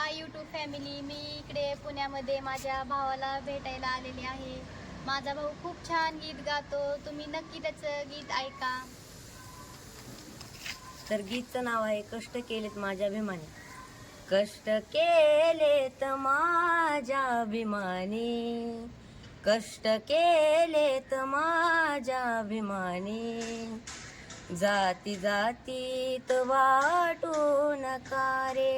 माय YouTube family. मी इकडे पुण्यामध्ये माझ्या भावाला भेटायला आलेली आहे. माझा भाऊ खूप छान गीत गातो, तुम्ही नक्की त्याचं गीत ऐका. तर गीतचं नाव आहे कष्ट केलेत माझ्या अभिमानी. कष्ट केलेत माझ्या अभिमानी, कष्ट केलेत माझ्या अभिमानी, जाती जातीत वाटू नका रे.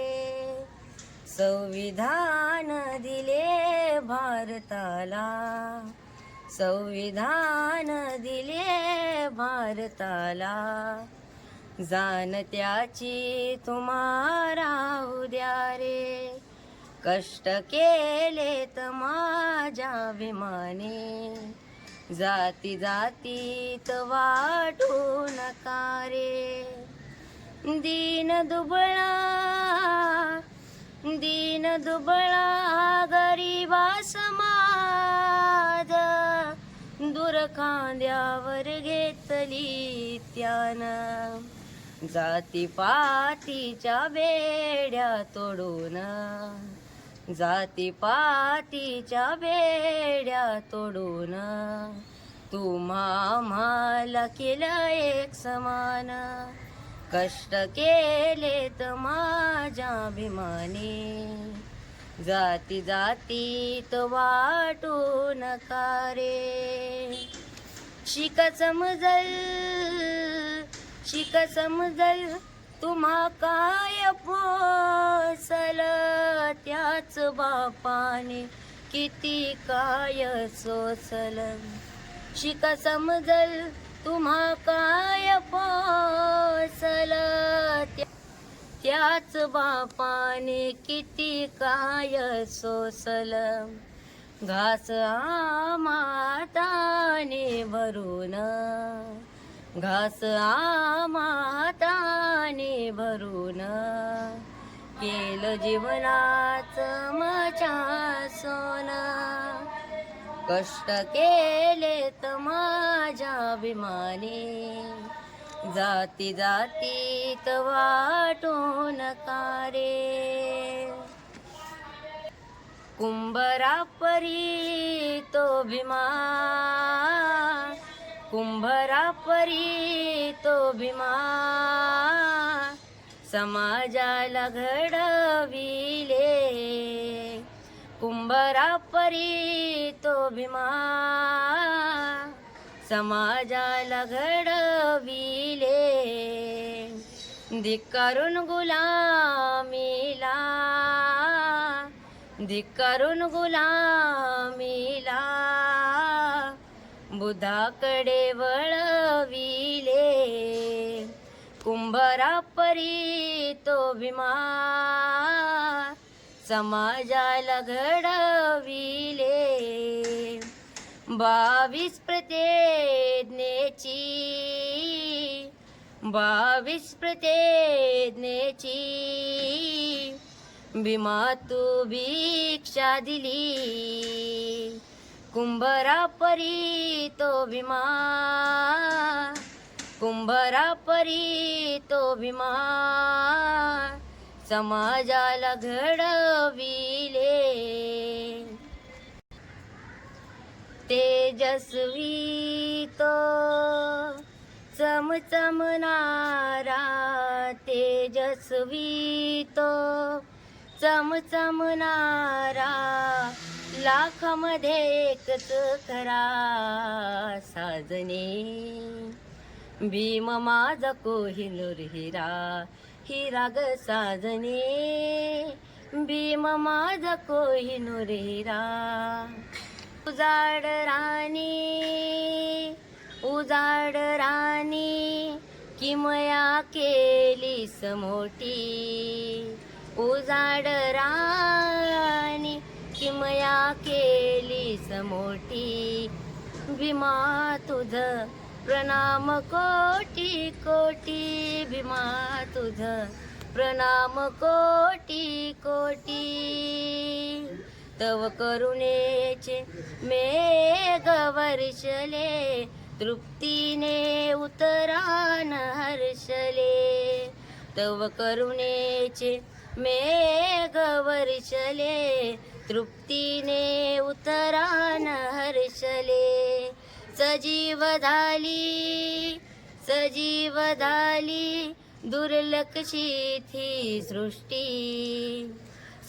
संविधान दिले भारताला, संविधान दिले भारताला, जाण त्याची तुम्हाला उद्या रे. कष्ट केलेत माझ्या अभिमानी, जाती जातीत वाटू नका रे. दीन दुबळा गरीबा समाज, दूर खांद्यावर घेतली त्यानं, जातीपातीच्या बेड्या तोडून, जातीपातीच्या बेड्या तोडून, तुम्हा आम्हाला केलं एक समान. कष्ट केलेत माझ्या अभिमानी, जाती जातीत वाटू नका रे. शिक समजल तुम्हा काय पोसल, त्याच बापाने किती काय सोसल. शिक समजल तुम्हा काय पोसल, त्याच बापाने किती काय सोसल. घास आमाताने भरून, घास आमाताने भरून, केलं जीवनाचं मजा सोना. कष्ट केलेत माझ्या अभिमानी, जाती जातीत वाटू नका रे. कुंभरापरी तो भीमा, कुंभरापरी तो भीमा, समाजाला घडविले. कुंभरापरी तो भीमा, समाजाला घडविले. धिक्कारून गुलामीला, धिक्कारून गुलामीला, बुधाकडे वळविले. कुंभरापरी तो भीमा, समाजाला घडविले. 22 प्रतिज्ञेची, 22 प्रतिज्ञेची, भीमा तू भिक्षा दिली. कुंभरापरी तो भीमा, कुंभरापरी तो भीमा, समाजाला घडविले. तेजस्वी तो चमचमणारा, तेजस्वी तो चमचमणारा, लाखामध्ये एकच खरा साजने. भीम माझा कोहिनूर हिरा, हिरा ग साजने. भीम माझा कोहिनूर हिरा. उजाड राणी, उजाड राणी, किमया केलीस मोठी. उजाड राणी, किमया केलीस मोठी. भीमा तुझ प्रणाम कोटी कोटी, भीमा तुझ प्रणाम कोटी कोटी. तव करुणेचे मेघ वर्षले, तृप्तीने उतरान हर्षले. तव करुणेचे मेघ वर्षले, हर्षले, तृप्तीने उतरान हर्षले. सजीव झाली दुर्लक्षित ही सृष्टी.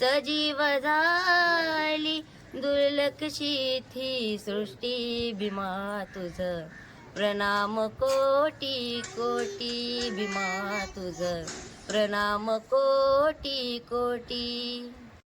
सजीव झाली दुर्लक्षित ही सृष्टी. भीमा तुझ प्रणाम कोटी कोटी. भीमा तुझ प्रणाम कोटी कोटी.